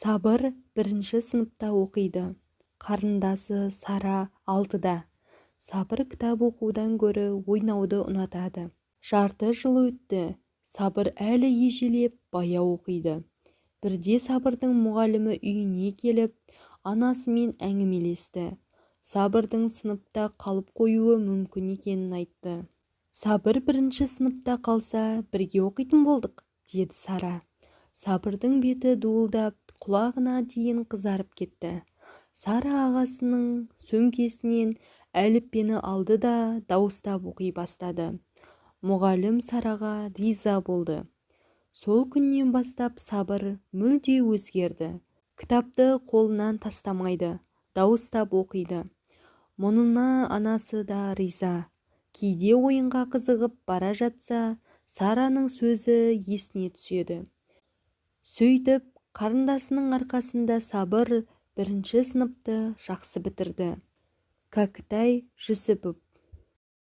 Сабыр бірінші сыныпта оқиды. Қарындасы Сара 6-да. Сабыр кітап оқудан гөрі ойнауды ұнатады. Жарты жыл өтті. Сабыр әлі ежелеп баяу оқиды. Бірде Сабырдың мұғалімі үйіне келіп, анасымен әңгімелесті. Сабырдың сыныпта қалып қоюы мүмкін екенін айтты. Сабыр бірінші сыныпта қалса, бірге оқитын болдық, деді Сара. Сабырдың беті дуылдап, құлағына дейін қызарып кетті. Сара ағасының сөмкесінен әліппені алды да дауыстап оқи бастады. Мұғалім Сараға риза болды. Сол күннен бастап Сабыр мүлде өзгерді. Кітапты қолынан тастамайды, дауыстап оқиды. Мұнына анасы да риза. Кейде ойынға қызығып бара жатса, Сараның сөзі есіне түседі. Сөйтіп, қарындасының арқасында Сабыр бірінші сыныпты жақсы бітірді. Кәкітай Жүсіпов.